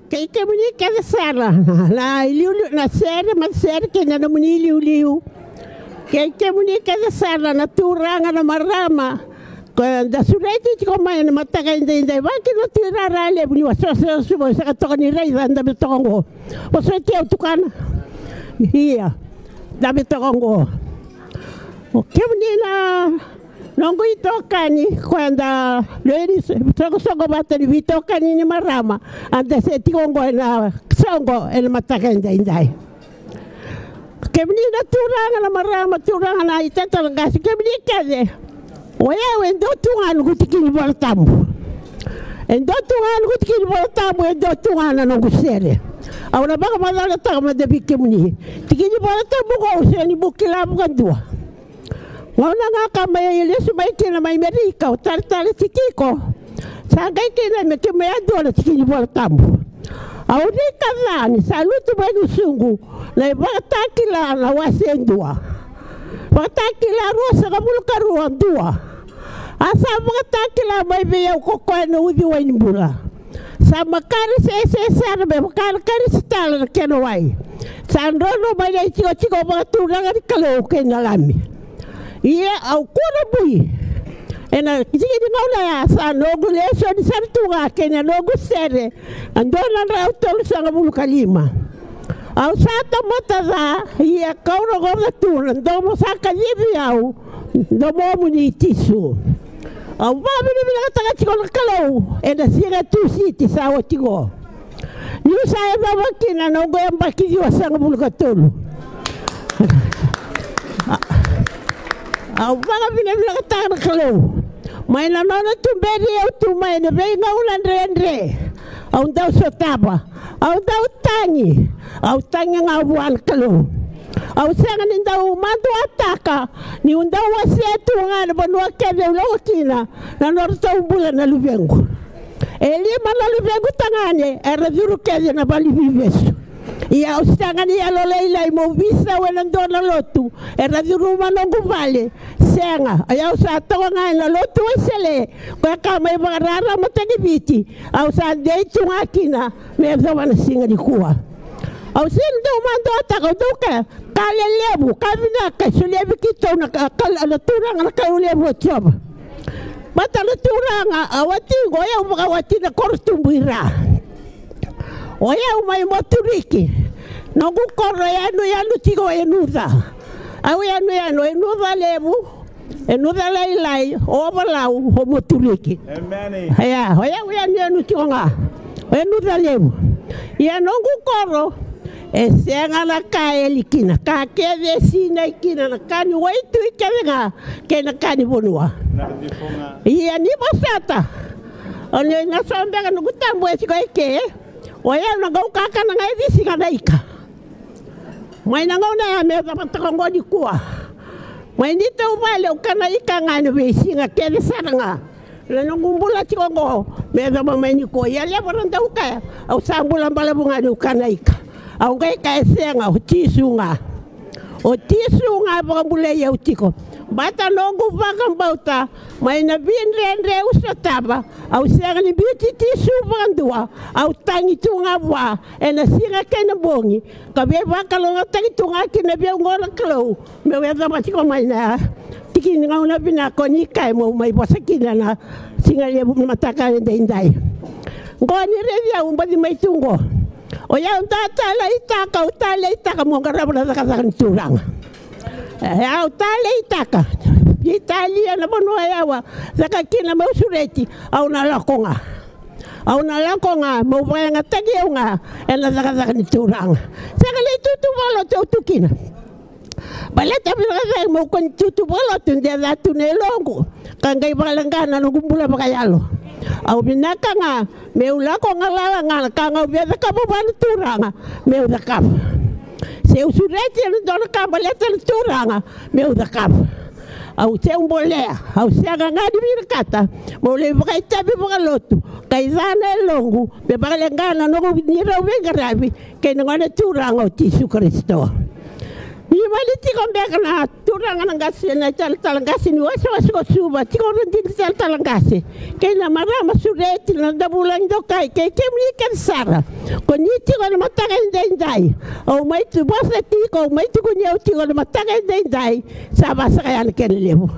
Kay muni kada sara na iliu na sere ma sere ke na muni iliu. Kay muni kada sara na turanga na marama. Da surete ko mai na mataka inda va ke no tirara le buni waso sa to ni rei da betongo. O se te tukana. Ia. Da betongo. O ke muni na nongo itokani kwenda leni soko bateri vitokani ni marama ande se tikongo na songo el matakenda indai kemni na turanga na marama turanga na itata ngasi kemni kade oya wendo tungan gutikini voltamu endo tungan gutikini voltamu endo tungan no gusere awna baka madala takama de bikemni tikini voltamu ko useni bukila bukandua Wana nga kamay ilis may kina may Amerika o tari sikiko. Sagay kina may kimayado na sikinibol tamu. Auni kalani salutu may nusungu na ibatakila na wasendua. Batakila rosa kamulukaruan dua. Asa batakila may biyaw kokoy na udiwa inbula. Sa makari sa SSR may makari sa tala na kinaway. Sa androno may na chiko mga tunangan kalaw kinalami. Ia au kura bui. Ena kisi di maula ya sa nogu leso di sartunga kenya nogu sere. Andona rau tolu sanga bulu kalima. Au sata mataza ia kauro gona tuna ndomo saka yibi au ndomo muni tisu. Au babi ni bila kata chiko kalau ena singa tu siti sawa tigo. Niu saya bawa kina nogu yang baki jiwa sanga bulu katulu. Au baka bila kata kalau mai na nona tumberi au tu mai na bei ngaulan rendre au dau sotaba au dau tangi ngabuan kalau au sangan indau mandu ataka ni undau wasetu ngana banua kede lokina na norta umbula na lubengu eli mana lubengu tangane era juru kede na bali vivesu ia ustangan ia loleila mo visa wenandona lotu era juru manongu vale senga ayau sa tonga na lotu sele ko kama ibarara matagi biti au sa dei tungakina me zawana singa di kuwa au sin do mando ataka duka kale lebu kamina ka sulebi kito na kala turanga na kaulebu choba bata na turanga awati goya umawati na kortumbuira oya umay moturiki nogu korro yanu tigo enuda au yanu enuda lebu enuda lai obalau homoturiki ya oya yanu tigo nga enuda lebu ya nogu korro esenga na kaelikina ka kede sina ikina na kani waitu ikalenga kena kani bonua ya ni basata onyo ngasombe nugu tambo esiko ike oya na gau kaka na ngai visi kana ika mai na ngau na me ta patongo di kuwa mai ni te ubale ukana ika ngani visi nga kele saranga la ngumbula tikongo me ta mai ni ko ya le boranda ukaya au sambula mbala bunga di ukana ika au ngai ka esenga o tisunga bangule ya utiko bata nongu bakam bauta mai na bin rendre usataba au senga ni beauty tisu bandua au tangi tunga wa ena singa kena bongi kabe bakalo tangi tunga kena bia ngora kalo me weza batiko mai na tiki ngauna bina koni kai mo mai bosakina na singa le mataka ndai ngoni revia umbadi mai tungo oya untala itaka mo garabla kan turang ya utale itaka Italia na bono yawa saka kina mo sureti au na lakonga mo banga tagiunga ela saka kan turang saka le tutu bolo tukina baleta bila mo kon tutu bolo tunde da tunelongo kangai balangana no gumbula bakayalo au binaka nga meula ko ngala nga kanga beda ka ban turanga meuda kap se usureti no dona ka baleta turanga meuda kap au se umbolea au se nga di birkata mo le bakai tabi bakalotu kai zana longu be balangana no ni ro bengarabi ke ngana turanga o tisu Kristo Imali tiko mbeka na turanga ngasi na talangasi ni waso suba tiko rendi talangasi. Kena marama sureti na dabulang do kai ke kemi kan sara. Koni tiko na mataga ndai. O mai tu bosa tiko mai tu kunya tiko na mataga ndai. Saba sa kaya ken lebu.